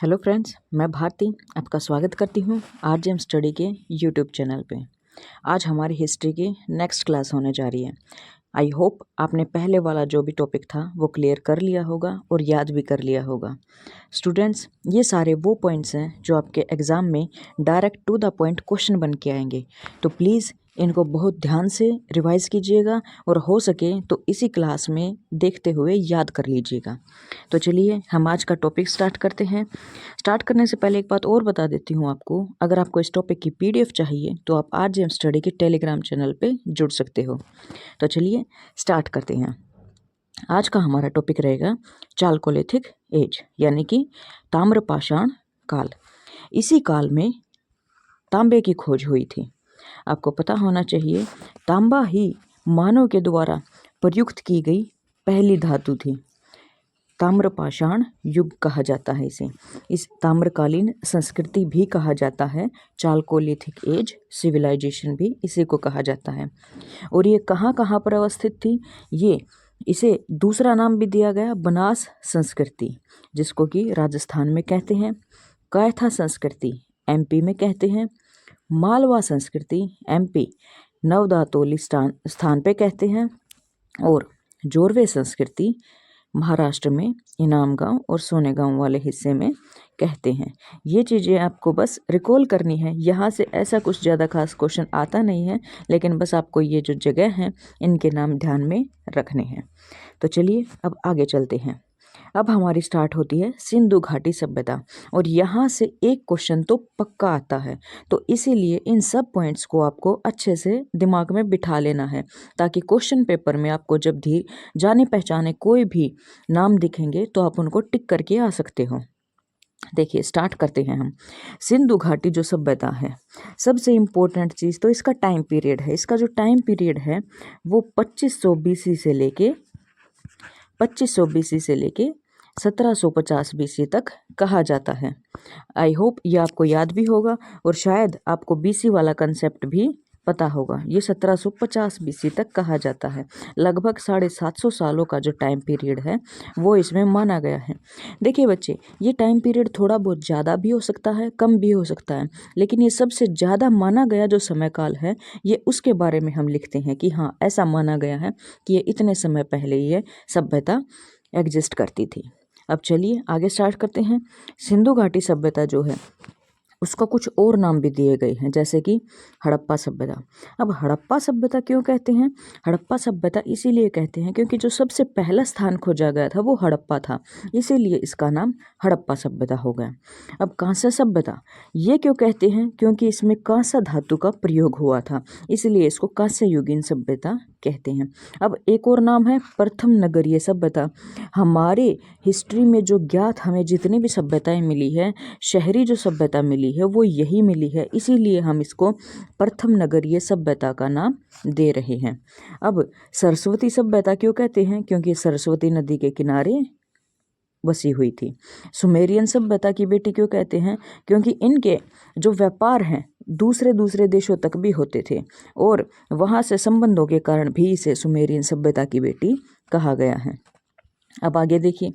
Hello friends, मैं भारती आपका स्वागत करती हूँ आरजेएम स्टडी के यूट्यूब चैनल पे। आज हमारी हिस्ट्री की नेक्स्ट क्लास होने जा रही है। आई होप आपने पहले वाला जो भी टॉपिक था वो क्लियर कर लिया होगा और याद भी कर लिया होगा। स्टूडेंट्स, ये सारे वो पॉइंट्स हैं जो आपके एग्ज़ाम में direct to the point question बन के आएंगे, तो प्लीज़ इनको बहुत ध्यान से रिवाइज़ कीजिएगा और हो सके तो इसी क्लास में देखते हुए याद कर लीजिएगा। तो चलिए हम आज का टॉपिक स्टार्ट करते हैं। स्टार्ट करने से पहले एक बात और बता देती हूँ आपको, अगर आपको इस टॉपिक की पीडीएफ चाहिए तो आप आरजेएम स्टडी के टेलीग्राम चैनल पे जुड़ सकते हो। तो चलिए स्टार्ट करते हैं। आज का हमारा टॉपिक रहेगा चालकोलिथिक एज, यानी कि ताम्रपाषाण काल। इसी काल में तांबे की खोज हुई थी। आपको पता होना चाहिए तांबा ही मानव के द्वारा प्रयुक्त की गई पहली धातु थी। ताम्रपाषाण युग कहा जाता है इसे। इस ताम्रकालीन संस्कृति भी कहा जाता है। चालकोलिथिक एज सिविलाइजेशन भी इसी को कहा जाता है। और ये कहाँ कहाँ पर अवस्थित थी, इसे दूसरा नाम भी दिया गया बनास संस्कृति, जिसको कि राजस्थान में कहते हैं। कैथा संस्कृति एमपी में कहते हैं। मालवा संस्कृति एमपी नवदातोली स्थान पे कहते हैं। और जोरवे संस्कृति महाराष्ट्र में इनाम गांव और सोने गांव वाले हिस्से में कहते हैं। ये चीज़ें आपको बस रिकॉल करनी है। यहाँ से ऐसा कुछ ज़्यादा खास क्वेश्चन आता नहीं है, लेकिन बस आपको ये जो जगह हैं इनके नाम ध्यान में रखने हैं। तो चलिए अब आगे चलते हैं। अब हमारी स्टार्ट होती है सिंधु घाटी सभ्यता, और यहाँ से एक क्वेश्चन तो पक्का आता है। तो इसीलिए इन सब पॉइंट्स को आपको अच्छे से दिमाग में बिठा लेना है, ताकि क्वेश्चन पेपर में आपको जब भी जाने पहचाने कोई भी नाम दिखेंगे तो आप उनको टिक करके आ सकते हो। देखिए स्टार्ट करते हैं हम। सिंधु घाटी जो सभ्यता है, सबसे इम्पोर्टेंट चीज़ तो इसका टाइम पीरियड है। इसका जो टाइम पीरियड है वो 2500 बीसी से लेके 1750 बीसी तक कहा जाता है। आई होप ये आपको याद भी होगा, और शायद आपको बीसी वाला कंसेप्ट भी पता होगा। ये 1750 बीसी तक कहा जाता है। लगभग 750 सालों का जो टाइम पीरियड है वो इसमें माना गया है। देखिए बच्चे, ये टाइम पीरियड थोड़ा बहुत ज़्यादा भी हो सकता है, कम भी हो सकता है, लेकिन ये सबसे ज़्यादा माना गया जो समय काल है ये उसके बारे में हम लिखते हैं कि हाँ, ऐसा माना गया है कि ये इतने समय पहले ये सभ्यता एग्जिस्ट करती थी। अब चलिए आगे स्टार्ट करते हैं। सिंधु घाटी सभ्यता जो है उसका कुछ और नाम भी दिए गए हैं, जैसे कि हड़प्पा सभ्यता। अब हड़प्पा सभ्यता क्यों कहते हैं? हड़प्पा सभ्यता इसीलिए कहते हैं क्योंकि जो सबसे पहला स्थान खोजा गया था वो हड़प्पा था, इसीलिए इसका नाम हड़प्पा सभ्यता हो गया। अब कांस्य सभ्यता ये क्यों कहते हैं? क्योंकि इसमें कांसा धातु का प्रयोग हुआ था, इसलिए इसको कांस्य युगीन सभ्यता कहते हैं। अब एक और नाम है प्रथम नगरीय सभ्यता। हमारे हिस्ट्री में जो ज्ञात हमें जितनी भी सभ्यताएं मिली है, शहरी जो सभ्यता मिली है वो यही मिली है, इसीलिए हम इसको प्रथम नगरीय सभ्यता का नाम दे रहे हैं। अब सरस्वती सभ्यता क्यों कहते हैं? क्योंकि सरस्वती नदी के किनारे बसी हुई थी। सुमेरियन सभ्यता की बेटी क्यों कहते हैं? क्योंकि इनके जो व्यापार हैं दूसरे दूसरे देशों तक भी होते थे, और वहाँ से संबंधों के कारण भी इसे सुमेरियन सभ्यता की बेटी कहा गया है। अब आगे देखिए,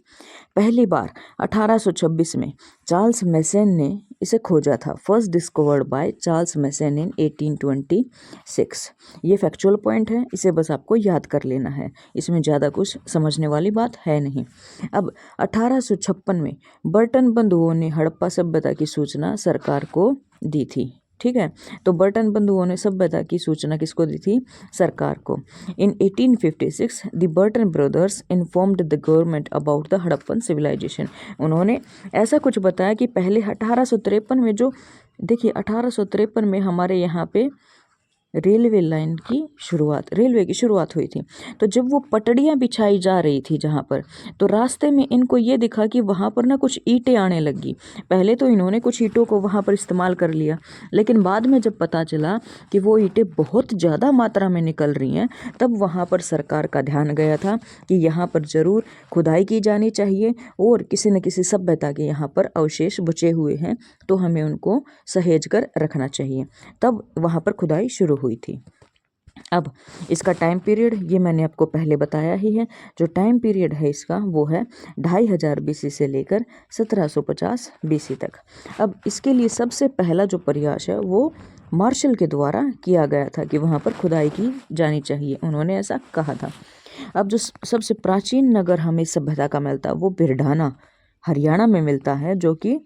पहली बार 1826 में चार्ल्स मैसन ने इसे खोजा था। फर्स्ट डिस्कवर्ड बाय चार्ल्स मैसन इन 1826। ये फैक्चुअल पॉइंट है, इसे बस आपको याद कर लेना है, इसमें ज़्यादा कुछ समझने वाली बात है नहीं। अब 1856 में बर्टन बंधुओं ने हड़प्पा सभ्यता की सूचना सरकार को दी थी। ठीक है, तो बर्टन बंधुओं ने सभ्यता की सूचना किसको दी थी? सरकार को। In 1856 the Burton brothers informed the government about the Harappan civilisation. उन्होंने ऐसा कुछ बताया कि पहले 1853 में जो देखिए 1853 में हमारे यहाँ पे रेलवे की शुरुआत हुई थी। तो जब वो पटड़ियाँ बिछाई जा रही थी जहाँ पर, तो रास्ते में इनको ये दिखा कि वहाँ पर ना कुछ ईंटें आने लगी। पहले तो इन्होंने कुछ ईंटों को वहाँ पर इस्तेमाल कर लिया, लेकिन बाद में जब पता चला कि वो ईंटें बहुत ज़्यादा मात्रा में निकल रही हैं, तब वहाँ पर सरकार का ध्यान गया था कि यहाँ पर ज़रूर खुदाई की जानी चाहिए, और किसी न किसी सभ्यता के यहाँ पर अवशेष बचे हुए हैं तो हमें उनको सहेज कर रखना चाहिए। तब वहाँ पर खुदाई शुरू हुई थी। अब इसका टाइम पीरियड ये मैंने आपको पहले बताया ही है। जो टाइम पीरियड है इसका वो है 2500 BC से लेकर 1750 BC तक। अब इसके लिए सबसे पहला जो प्रयास है वो मार्शल के द्वारा किया गया था कि वहाँ पर खुदाई की जानी चाहिए, उन्होंने ऐसा कहा था। अब जो सबसे प्राचीन नगर हमें सभ्यता का मिलता है वो बिरढाना हरियाणा में मिलता है, जो कि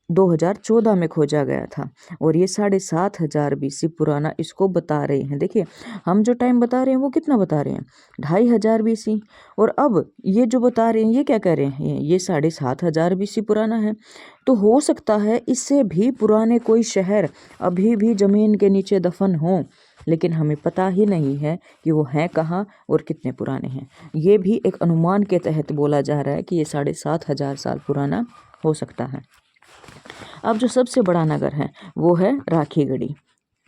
2014 में खोजा गया था और ये 7500 BC पुराना इसको बता रहे हैं। देखिए हम जो टाइम बता रहे हैं वो कितना बता रहे हैं, 2500 BC, और अब ये जो बता रहे हैं ये क्या कह रहे हैं, ये 7500 BC पुराना है। तो हो सकता है इससे भी पुराने कोई शहर अभी भी ज़मीन के नीचे दफन हों, लेकिन हमें पता ही नहीं है कि वो हैं कहाँ और कितने पुराने हैं। ये भी एक अनुमान के तहत बोला जा रहा है कि ये 7500 साल पुराना हो सकता है। अब जो सबसे बड़ा नगर है वो है राखीगढ़ी,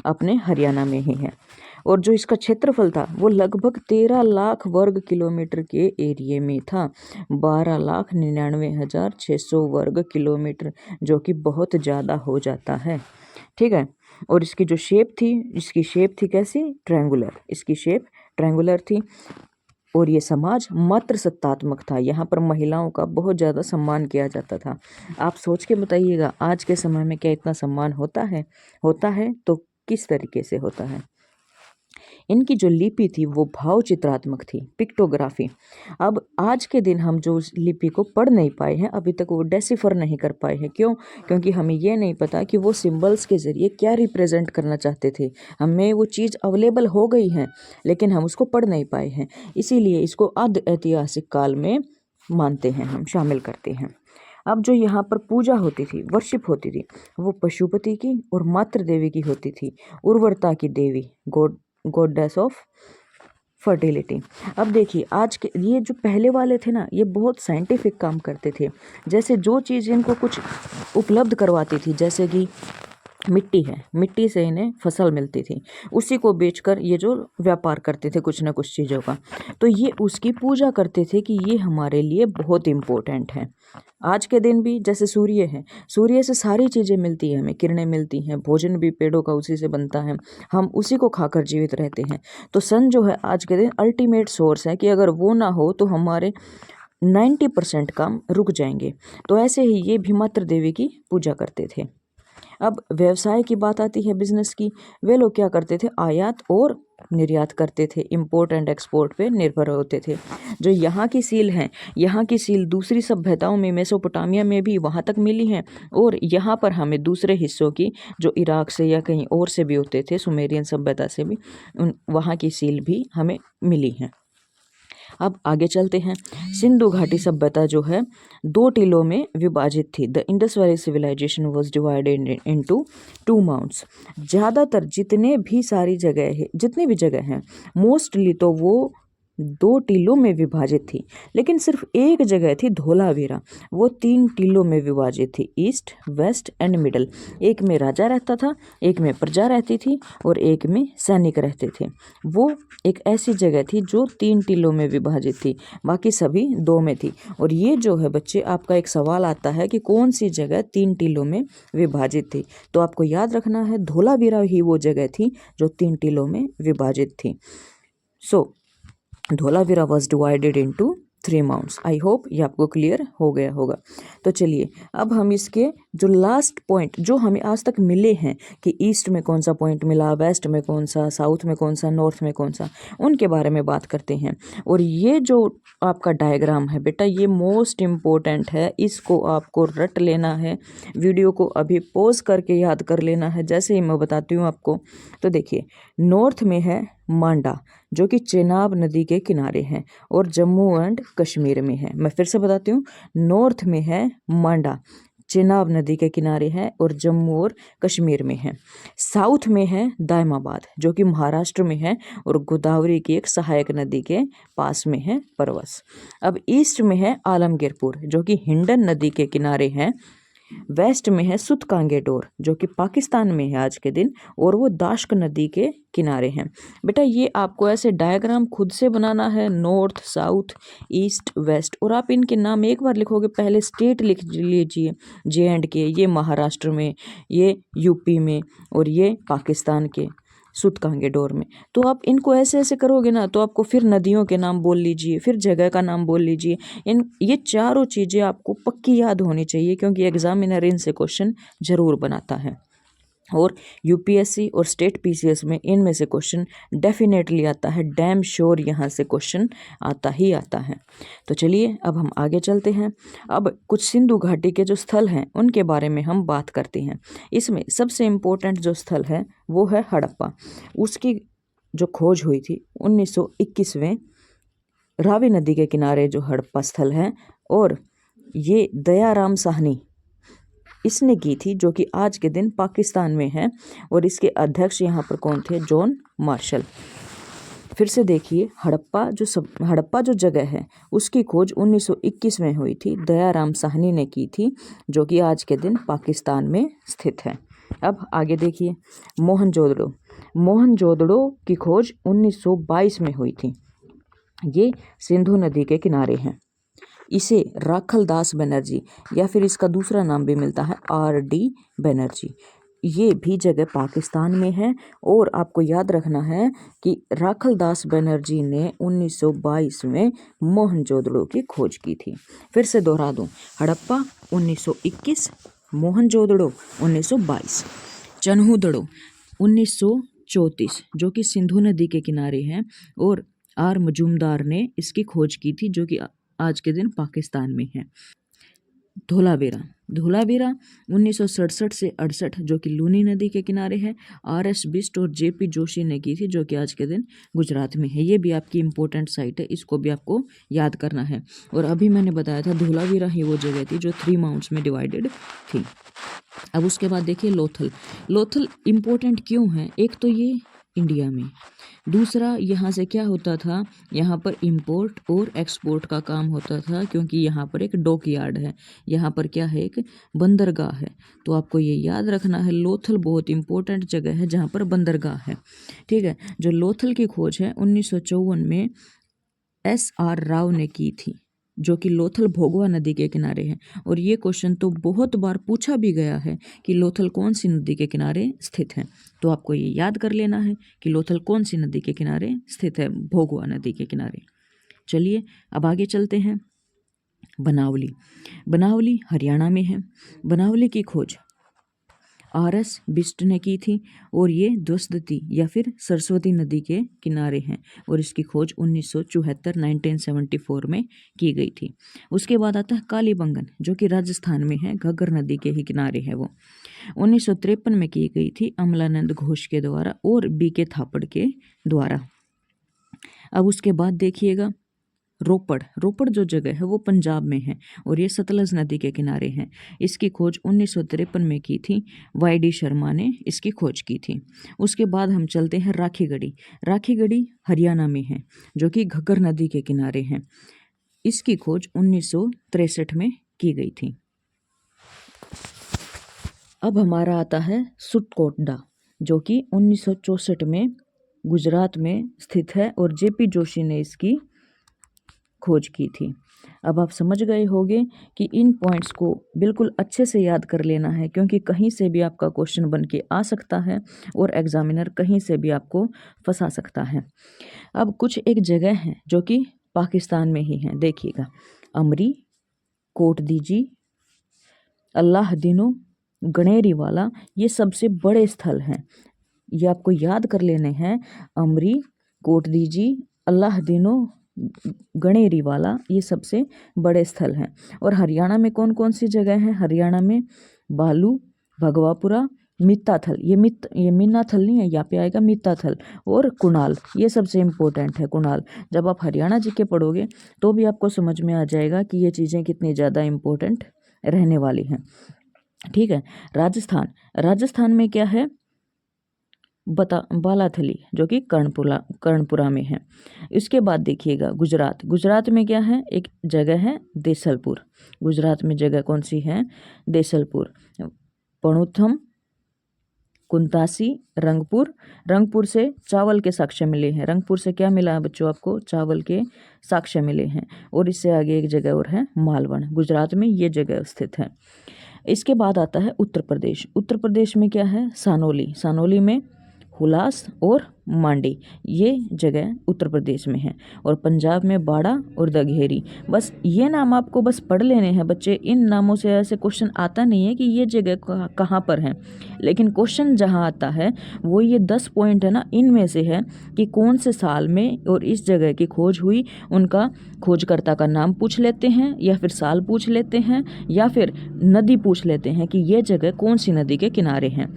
अपने हरियाणा में ही है, और जो इसका क्षेत्रफल था वो लगभग 13 लाख वर्ग किलोमीटर के एरिए में था, 12,99,600 वर्ग किलोमीटर, जो कि बहुत ज़्यादा हो जाता है। ठीक है, और इसकी जो शेप थी कैसी, ट्रायंगुलर, इसकी शेप ट्रायंगुलर थी। और ये समाज मातृ सत्तात्मक था, यहाँ पर महिलाओं का बहुत ज़्यादा सम्मान किया जाता था। आप सोच के बताइएगा आज के समय में क्या इतना सम्मान होता है तो किस तरीके से होता है। इनकी जो लिपि थी वो भाव चित्रात्मक थी, पिक्टोग्राफी। अब आज के दिन हम जो उस लिपि को पढ़ नहीं पाए हैं, अभी तक वो डेसिफर नहीं कर पाए हैं। क्यों? क्योंकि हमें ये नहीं पता कि वो सिंबल्स के ज़रिए क्या रिप्रेजेंट करना चाहते थे। हमें वो चीज़ अवेलेबल हो गई है लेकिन हम उसको पढ़ नहीं पाए हैं, इसीलिए इसको आद्य ऐतिहासिक काल में मानते हैं, हम शामिल करते हैं। अब जो यहाँ पर पूजा होती थी, वर्शिप होती थी, वो पशुपति की और मातृ देवी की होती थी, उर्वरता की देवी, गॉडेस ऑफ फर्टिलिटी। अब देखिए आज के ये जो पहले वाले थे ना, ये बहुत साइंटिफिक काम करते थे। जैसे जो चीज़ इनको कुछ उपलब्ध करवाती थी, जैसे कि मिट्टी है, मिट्टी से इन्हें फसल मिलती थी, उसी को बेचकर ये जो व्यापार करते थे कुछ ना कुछ चीज़ों का, तो ये उसकी पूजा करते थे कि ये हमारे लिए बहुत इम्पोर्टेंट है। आज के दिन भी जैसे सूर्य है, सूर्य से सारी चीज़ें मिलती हैं, हमें किरणें मिलती हैं, भोजन भी पेड़ों का उसी से बनता है, हम उसी को खाकर जीवित रहते हैं। तो सन जो है आज के दिन अल्टीमेट सोर्स है कि अगर वो ना हो तो हमारे 90% काम रुक जाएंगे। तो ऐसे ही ये भी मातृ देवी की पूजा करते थे। अब व्यवसाय की बात आती है, बिजनेस की, वे लोग क्या करते थे, आयात और निर्यात करते थे, इंपोर्ट एंड एक्सपोर्ट पे निर्भर होते थे। जो यहाँ की सील हैं, यहाँ की सील दूसरी सभ्यताओं में, मेसोपोटामिया में भी वहाँ तक मिली हैं, और यहाँ पर हमें दूसरे हिस्सों की जो इराक से या कहीं और से भी होते थे, सुमेरियन सभ्यता से भी, वहाँ की सील भी हमें मिली हैं। अब आगे चलते हैं। सिंधु घाटी सभ्यता जो है 2 टीलों में विभाजित थी। The Indus valley civilisation was divided into 2 mounds. ज़्यादातर जितनी भी जगह हैं मोस्टली तो वो 2 टीलों में विभाजित थी, लेकिन सिर्फ एक जगह थी धोलावीरा, वो 3 टीलों में विभाजित थी, ईस्ट, वेस्ट एंड मिडल। एक में राजा रहता था, एक में प्रजा रहती थी और एक में सैनिक रहते थे। वो एक ऐसी जगह थी जो 3 टीलों में विभाजित थी, बाकी सभी 2 में थी। और ये जो है बच्चे, आपका एक सवाल आता है कि कौन सी जगह 3 टीलों में विभाजित थी, तो आपको याद रखना है धोलावीरा ही वो जगह थी जो 3 टीलों में विभाजित थी। So Dholavira was divided into 3 mounds. I hope ये आपको क्लियर हो गया होगा। तो चलिए अब हम इसके जो लास्ट पॉइंट जो हमें आज तक मिले हैं कि ईस्ट में कौन सा पॉइंट मिला, वेस्ट में कौन सा, साउथ में कौन सा, नॉर्थ में कौन सा, उनके बारे में बात करते हैं। और ये जो आपका डायग्राम है बेटा, ये मोस्ट इम्पोर्टेंट है, इसको आपको रट लेना है, वीडियो को अभी पॉज करके याद कर लेना है जैसे ही मैं बताती हूँ आपको। तो देखिए नॉर्थ में है मांडा जो कि चेनाब नदी के किनारे है और जम्मू एंड कश्मीर में है। मैं फिर से बताती हूँ, नॉर्थ में है मांडा, चेनाब नदी के किनारे है और जम्मू और कश्मीर में है। साउथ में है दायमाबाद जो कि महाराष्ट्र में है और गोदावरी की एक सहायक नदी के पास में है परवस। अब ईस्ट में है आलमगीरपुर जो कि हिंडन नदी के किनारे है। वेस्ट में है सुतकांगेडोर जो कि पाकिस्तान में है आज के दिन और वो दाश्क नदी के किनारे हैं। बेटा ये आपको ऐसे डायग्राम खुद से बनाना है, नॉर्थ, साउथ, ईस्ट, वेस्ट, और आप इनके नाम एक बार लिखोगे, पहले स्टेट लिख लीजिए, J&K, ये महाराष्ट्र में, ये यूपी में और ये पाकिस्तान के। सूतकांगे डोर में। तो आप इनको ऐसे ऐसे करोगे ना तो आपको फिर नदियों के नाम बोल लीजिए, फिर जगह का नाम बोल लीजिए। ये चारों चीज़ें आपको पक्की याद होनी चाहिए, क्योंकि एग्जामिनर इनसे क्वेश्चन जरूर बनाता है। और यूपीएससी और स्टेट पीसीएस में इनमें से क्वेश्चन डेफिनेटली आता है, डैम श्योर यहाँ से क्वेश्चन आता ही आता है। तो चलिए अब हम आगे चलते हैं। अब कुछ सिंधु घाटी के जो स्थल हैं उनके बारे में हम बात करते हैं। इसमें सबसे इम्पोर्टेंट जो स्थल है वो है हड़प्पा। उसकी जो खोज हुई थी 1921वें रावी नदी के किनारे जो हड़प्पा स्थल है, और ये दयाराम साहनी इसने की थी, जो कि आज के दिन पाकिस्तान में है। और इसके अध्यक्ष यहाँ पर कौन थे? John Marshall. फिर से देखिए, हड़प्पा जो जगह है उसकी खोज 1921 में हुई थी, दयाराम साहनी ने की थी, जो कि आज के दिन पाकिस्तान में स्थित है। अब आगे देखिए, मोहनजोदड़ो की खोज 1922 में हुई थी। ये सिंधु नदी के किनारे हैं। इसे राखलदास बनर्जी या फिर इसका दूसरा नाम भी मिलता है आर.डी. बनर्जी, ये भी जगह पाकिस्तान में है। और आपको याद रखना है कि राखलदास बनर्जी ने 1922 में मोहनजोदड़ो की खोज की थी। फिर से दोहरा दूं, हड़प्पा 1921, मोहनजोदड़ो 1922, चन्हूदड़ो 1934 जो कि सिंधु नदी के किनारे हैं, और आर मजूमदार ने इसकी खोज की थी, जो कि आज के दिन पाकिस्तान में है। धोलावीरा 1967 से 68 जो कि लूनी नदी के किनारे है, आर.एस. बिष्ट और जे.पी. जोशी ने की थी, जो कि आज के दिन गुजरात में है। ये भी आपकी इम्पोर्टेंट साइट है, इसको भी आपको याद करना है। और अभी मैंने बताया था धोलावीरा ही वो जगह थी जो 3 माउंट्स में डिवाइडेड थी। अब उसके बाद देखिए लोथल इम्पोर्टेंट क्यों है? एक तो ये इंडिया में, दूसरा यहाँ से क्या होता था, यहाँ पर इंपोर्ट और एक्सपोर्ट का काम होता था, क्योंकि यहाँ पर एक डॉक यार्ड है, यहाँ पर क्या है, एक बंदरगाह है। तो आपको ये याद रखना है, लोथल बहुत इंपॉर्टेंट जगह है जहाँ पर बंदरगाह है। ठीक है, जो लोथल की खोज है 1954 में S.R. राव ने की थी, जो कि लोथल भोगवा नदी के किनारे है। और ये क्वेश्चन तो बहुत बार पूछा भी गया है कि लोथल कौन सी नदी के किनारे स्थित है। तो आपको ये याद कर लेना है कि लोथल कौन सी नदी के किनारे स्थित है, भोगवा नदी के किनारे। चलिए अब आगे चलते हैं। बनावली हरियाणा में है। बनावली की खोज आर.एस. बिष्ट ने की थी, और ये द्वस्तती या फिर सरस्वती नदी के किनारे हैं, और इसकी खोज 1974 में की गई थी। उसके बाद आता है कालीबंगन, जो कि राजस्थान में है, घग्गर नदी के ही किनारे है। वो 1953 में की गई थी अमलानंद घोष के द्वारा और बी.के. थापड़ के द्वारा। अब उसके बाद देखिएगा, रोपड़ जो जगह है वो पंजाब में है, और ये सतलज नदी के किनारे हैं। इसकी खोज 1953 में की थी, वाई.डी. शर्मा ने इसकी खोज की थी। उसके बाद हम चलते हैं राखीगढ़ी हरियाणा में है, जो कि घग्गर नदी के किनारे हैं। इसकी खोज 1963 में की गई थी। अब हमारा आता है सुटकोटडा, जो कि 1964 में गुजरात में स्थित है, और जे.पी. जोशी ने इसकी खोज की थी। अब आप समझ गए होंगे कि इन पॉइंट्स को बिल्कुल अच्छे से याद कर लेना है, क्योंकि कहीं से भी आपका क्वेश्चन बन के आ सकता है और एग्जामिनर कहीं से भी आपको फंसा सकता है। अब कुछ एक जगह हैं जो कि पाकिस्तान में ही हैं, देखिएगा, अमरी, कोटदीजी, अल्लाह दिनो, गणेरी वाला, ये सबसे बड़े स्थल हैं। ये आपको याद कर लेने हैं, अमरी, कोटदीजी, अल्लाह दिनो, गणेरी वाला, ये सबसे बड़े स्थल हैं। और हरियाणा में कौन कौन सी जगह हैं? हरियाणा में बालू, भगवापुरा, मित्ताथल, ये मीनाथल नहीं है, यहाँ पे आएगा मित्ताथल, और कुणाल, ये सबसे इम्पोर्टेंट है। कुणाल, जब आप हरियाणा जी के पढ़ोगे तो भी आपको समझ में आ जाएगा कि ये चीज़ें कितनी ज़्यादा इम्पोर्टेंट रहने वाली हैं। ठीक है, राजस्थान में क्या है? बालाथली, जो कि कर्णपुरा में है। इसके बाद देखिएगा गुजरात में क्या है? एक जगह है देसलपुर। गुजरात में जगह कौन सी है? देसलपुर, पणुथम, कुंतासी, रंगपुर से चावल के साक्ष्य मिले हैं। रंगपुर से क्या मिला है बच्चों आपको? चावल के साक्ष्य मिले हैं। और इससे आगे एक जगह और है मालवण, गुजरात में ये जगह स्थित है। इसके बाद आता है उत्तर प्रदेश में क्या है? सानोली में हुलास और मांडी, ये जगह उत्तर प्रदेश में है। और पंजाब में बाड़ा और दघेरी। बस ये नाम आपको बस पढ़ लेने हैं बच्चे। इन नामों से ऐसे क्वेश्चन आता नहीं है कि ये जगह कहाँ पर है, लेकिन क्वेश्चन जहाँ आता है वो ये 10 पॉइंट है ना, इनमें से है कि कौन से साल में और इस जगह की खोज हुई, उनका खोजकर्ता का नाम पूछ लेते हैं या फिर साल पूछ लेते हैं या फिर नदी पूछ लेते हैं कि ये जगह कौन सी नदी के किनारे हैं।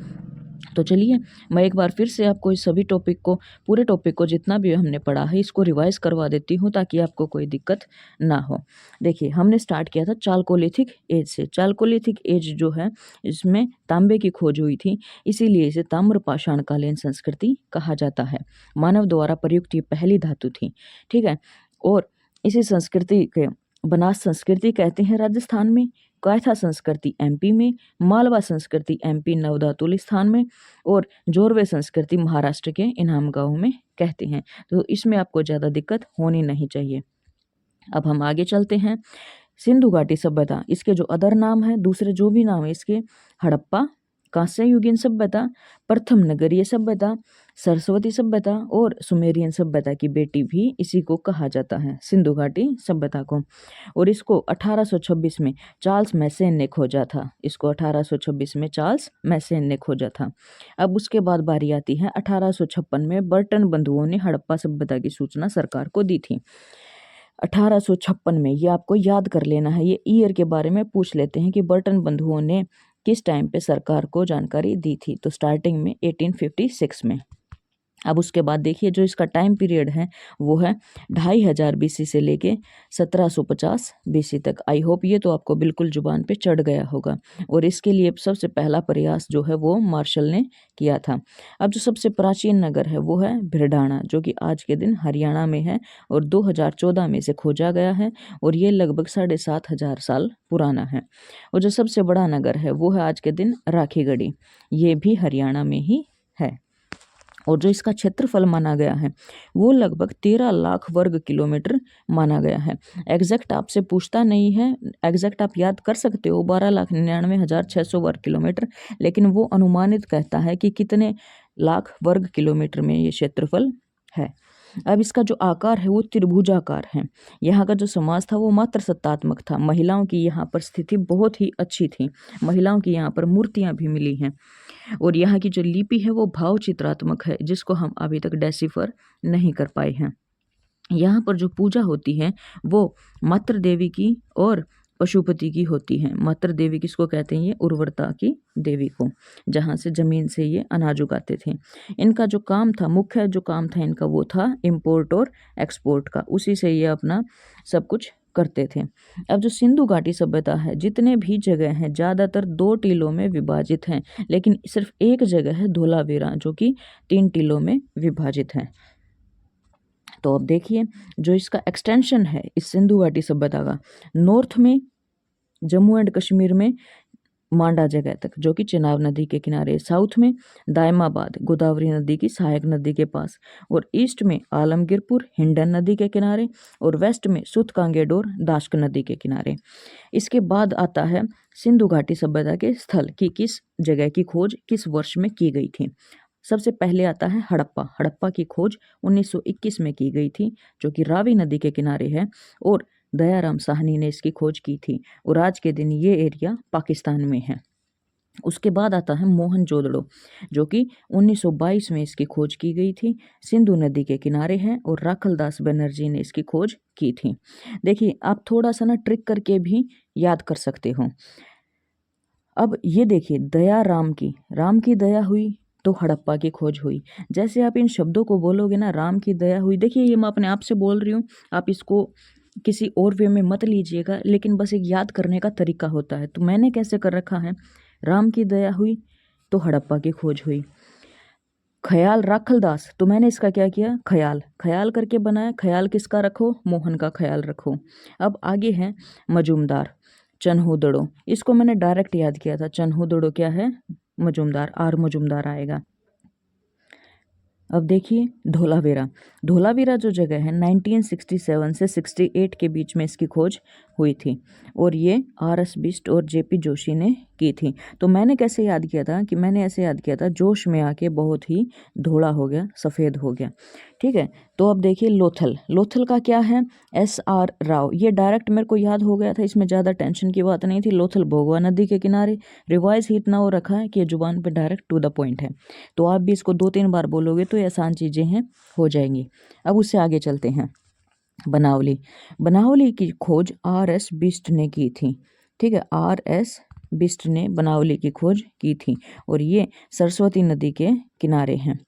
तो चलिए मैं एक बार फिर से आपको इस सभी टॉपिक को, पूरे टॉपिक को जितना भी हमने पढ़ा है इसको रिवाइज करवा देती हूँ ताकि आपको कोई दिक्कत ना हो। देखिए हमने स्टार्ट किया था चालकोलिथिक एज से। चालकोलिथिक एज जो है इसमें तांबे की खोज हुई थी, इसीलिए इसे ताम्र पाषाणकालीन संस्कृति कहा जाता है। मानव द्वारा प्रयुक्त ये पहली धातु थी, ठीक है। और इसी संस्कृति के बनास संस्कृति कहते हैं राजस्थान में, कायथा संस्कृति एमपी में, मालवा संस्कृति एमपी नवधातुल स्थान में, और जोरवे संस्कृति महाराष्ट्र के इनाम गांव में कहते हैं। तो इसमें आपको ज़्यादा दिक्कत होनी नहीं चाहिए। अब हम आगे चलते हैं। सिंधु घाटी सभ्यता, इसके जो अदर नाम है, दूसरे जो भी नाम है इसके, हड़प्पा, कांस्य युगीन सभ्यता, प्रथम नगरीय सभ्यता, सरस्वती सभ्यता और सुमेरियन सभ्यता की बेटी भी इसी को कहा जाता है, सिंधु घाटी सभ्यता को। और इसको 1826 में चार्ल्स मैसेन ने खोजा था। इसको 1826 में चार्ल्स मैसेन ने खोजा था। अब उसके बाद बारी आती है 1856 में बर्टन बंधुओं ने हड़प्पा सभ्यता की सूचना सरकार को दी थी। 1856 में, ये आपको याद कर लेना है, ये ईयर के बारे में पूछ लेते हैं कि बर्टन बंधुओं ने किस टाइम पे सरकार को जानकारी दी थी। तो स्टार्टिंग में 1856 में। अब उसके बाद देखिए जो इसका टाइम पीरियड है वो है 2500 बीसी से लेके 1750 बीसी तक। आई होप ये तो आपको बिल्कुल जुबान पे चढ़ गया होगा। और इसके लिए सबसे पहला प्रयास जो है वो मार्शल ने किया था। अब जो सबसे प्राचीन नगर है वो है भिड़ाना, जो कि आज के दिन हरियाणा में है और 2014 में से खोजा गया है और ये लगभग 7500 साल पुराना है। और जो सबसे बड़ा नगर है वो है आज के दिन राखीगढ़ी, ये भी हरियाणा में ही है। और जो इसका क्षेत्रफल माना गया है वो लगभग 13 लाख वर्ग किलोमीटर माना गया है। एग्जैक्ट आपसे पूछता नहीं है, एग्जैक्ट आप याद कर सकते हो 12,99,600 वर्ग किलोमीटर, लेकिन वो अनुमानित कहता है कि कितने लाख वर्ग किलोमीटर में ये क्षेत्रफल है। अब इसका जो आकार है वो त्रिभुजाकार है। यहाँ का जो समाज था वो मात्र सत्तात्मक था। महिलाओं की यहाँ पर स्थिति बहुत ही अच्छी थी। महिलाओं की यहाँ पर मूर्तियाँ भी मिली हैं। और यहाँ की जो लिपि है वो भाव चित्रात्मक है, जिसको हम अभी तक डेसिफर नहीं कर पाए हैं। यहाँ पर जो पूजा होती है वो मातृ देवी की और पशुपति की होती है। मातृ देवी किसको कहते हैं? ये उर्वरता की देवी को, जहाँ से जमीन से ये अनाज उगाते थे। इनका जो काम था, मुख्य जो काम था इनका वो था इंपोर्ट और एक्सपोर्ट का, उसी से ये अपना सब कुछ करते थे। अब जो सिंधु घाटी सभ्यता है, जितने भी जगह हैं ज़्यादातर 2 टीलों में विभाजित हैं, लेकिन सिर्फ एक जगह है धोलावीरा जो कि 3 टीलों में विभाजित है। तो अब देखिए जो इसका एक्सटेंशन है इस सिंधु घाटी सभ्यता का, नॉर्थ में जम्मू एंड कश्मीर में मांडा जगह तक जो कि चिनाब नदी के किनारे, साउथ में दायमाबाद गोदावरी नदी की सहायक नदी के पास, और ईस्ट में आलमगीरपुर हिंडन नदी के किनारे, और वेस्ट में सुतकांगेडोर दाश्क नदी के किनारे। इसके बाद आता है सिंधु घाटी सभ्यता के स्थल कि किस जगह की खोज किस वर्ष में की गई थी। सबसे पहले आता है हड़प्पा। हड़प्पा की खोज 1921 में की गई थी, जो कि रावी नदी के किनारे है, और दयाराम साहनी ने इसकी खोज की थी, और आज के दिन ये एरिया पाकिस्तान में है। उसके बाद आता है मोहनजोदड़ो, जो कि 1922 में इसकी खोज की गई थी, सिंधु नदी के किनारे है, और राखलदास बनर्जी ने इसकी खोज की थी। देखिए आप थोड़ा सा ना ट्रिक करके भी याद कर सकते हो। अब ये देखिए राम की दया हुई तो हड़प्पा की खोज हुई। जैसे आप इन शब्दों को बोलोगे ना, राम की दया हुई, देखिए ये मैं अपने आप से बोल रही हूँ, आप इसको किसी और वे में मत लीजिएगा, लेकिन बस एक याद करने का तरीका होता है। तो मैंने कैसे कर रखा है, राम की दया हुई तो हड़प्पा की खोज हुई। ख्याल राखलदास, तो मैंने इसका क्या किया, ख्याल करके बनाया। ख्याल किसका रखो, मोहन का ख्याल रखो। अब आगे है मजूमदार, चन्हूदड़ो, इसको मैंने डायरेक्ट याद किया था। चन्हूदड़ो क्या है, मजूमदार, आर मजूमदार आएगा। अब देखिए धोलावीरा जो जगह है 1967 से 68 के बीच में इसकी खोज हुई थी और ये RS बिष्ट और JP जोशी ने की थी। तो मैंने कैसे याद किया था कि मैंने ऐसे याद किया था, जोश में आके बहुत ही धोला हो गया, सफ़ेद हो गया। ठीक है, तो अब देखिए लोथल। लोथल का क्या है? SR राव। ये डायरेक्ट मेरे को याद हो गया था, इसमें ज़्यादा टेंशन की बात नहीं थी। लोथल भोगवा नदी के किनारे। रिवाइज ही इतना हो रखा है कि ये जुबान पे डायरेक्ट टू द पॉइंट है, तो आप भी इसको 2-3 बार बोलोगे तो ये आसान चीज़ें हैं, हो जाएंगी। अब उससे आगे चलते हैं। बनावली। बनावली की खोज RS बिष्ट ने की थी। ठीक है, RS बिष्ट ने बनावली की खोज की थी और ये सरस्वती नदी के किनारे हैं।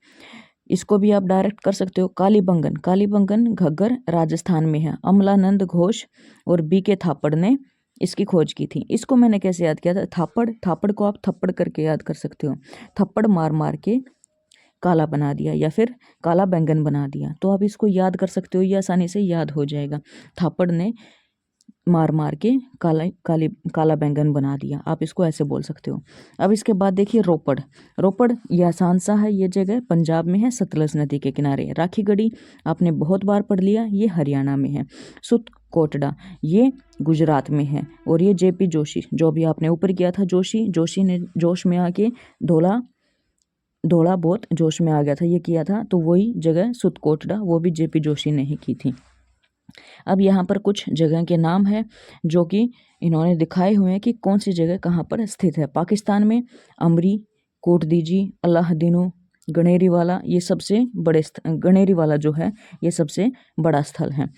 इसको भी आप डायरेक्ट कर सकते हो। कालीबंगन। कालीबंगन घग्गर राजस्थान में है। अमलानंद घोष और BK थापड़ ने इसकी खोज की थी। इसको मैंने कैसे याद किया था? थापड़, थापड़ को आप थप्पड़ करके याद कर सकते हो। थप्पड़ मार मार के काला बना दिया या फिर काला बैंगन बना दिया, तो आप इसको याद कर सकते हो, ये आसानी से याद हो जाएगा। थापड़ ने मार मार के काला बैंगन बना दिया, आप इसको ऐसे बोल सकते हो। अब इसके बाद देखिए रोपड़। रोपड़ ये आसान सा है, ये जगह पंजाब में है, सतलज नदी के किनारे। राखीगढ़ी आपने बहुत बार पढ़ लिया, ये हरियाणा में है। सुत कोटड़ा ये गुजरात में है और ये JP जोशी, जो भी आपने ऊपर किया था, जोशी ने जोश में आके धोला बहुत जोश में आ गया था, ये किया था, तो वही जगह सुतकोटड़ा, वो भी JP जोशी ने ही की थी। अब यहाँ पर कुछ जगह के नाम है जो कि इन्होंने दिखाए हुए हैं कि कौन सी जगह कहाँ पर स्थित है। पाकिस्तान में अमरी, कोटदीजी, अलाहदीनो, गणेरी वाला, ये सबसे बड़े गणेरी वाला जो है ये सबसे बड़ा स्थल है।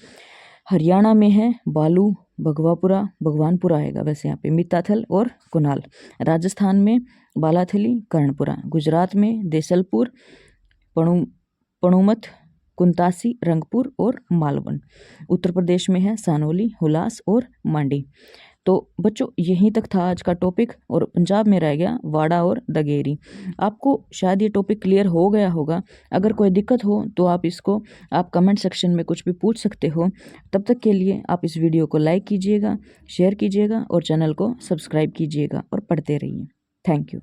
हरियाणा में है बालू, भगवापुरा, भगवानपुरा आएगा वैसे यहाँ पे, मिताथल और कुनाल। राजस्थान में बालाथली, कर्णपुरा। गुजरात में देसलपुर, पणुमथ, कुंतासी, रंगपुर और मालवण। उत्तर प्रदेश में है सानोली, हुलास और मांडी। तो बच्चों यहीं तक था आज का टॉपिक और पंजाब में रह गया वाड़ा और दगेरी। आपको शायद ये टॉपिक क्लियर हो गया होगा। अगर कोई दिक्कत हो तो आप कमेंट सेक्शन में कुछ भी पूछ सकते हो। तब तक के लिए आप इस वीडियो को लाइक कीजिएगा, शेयर कीजिएगा और चैनल को सब्सक्राइब कीजिएगा और पढ़ते रहिए। Thank you.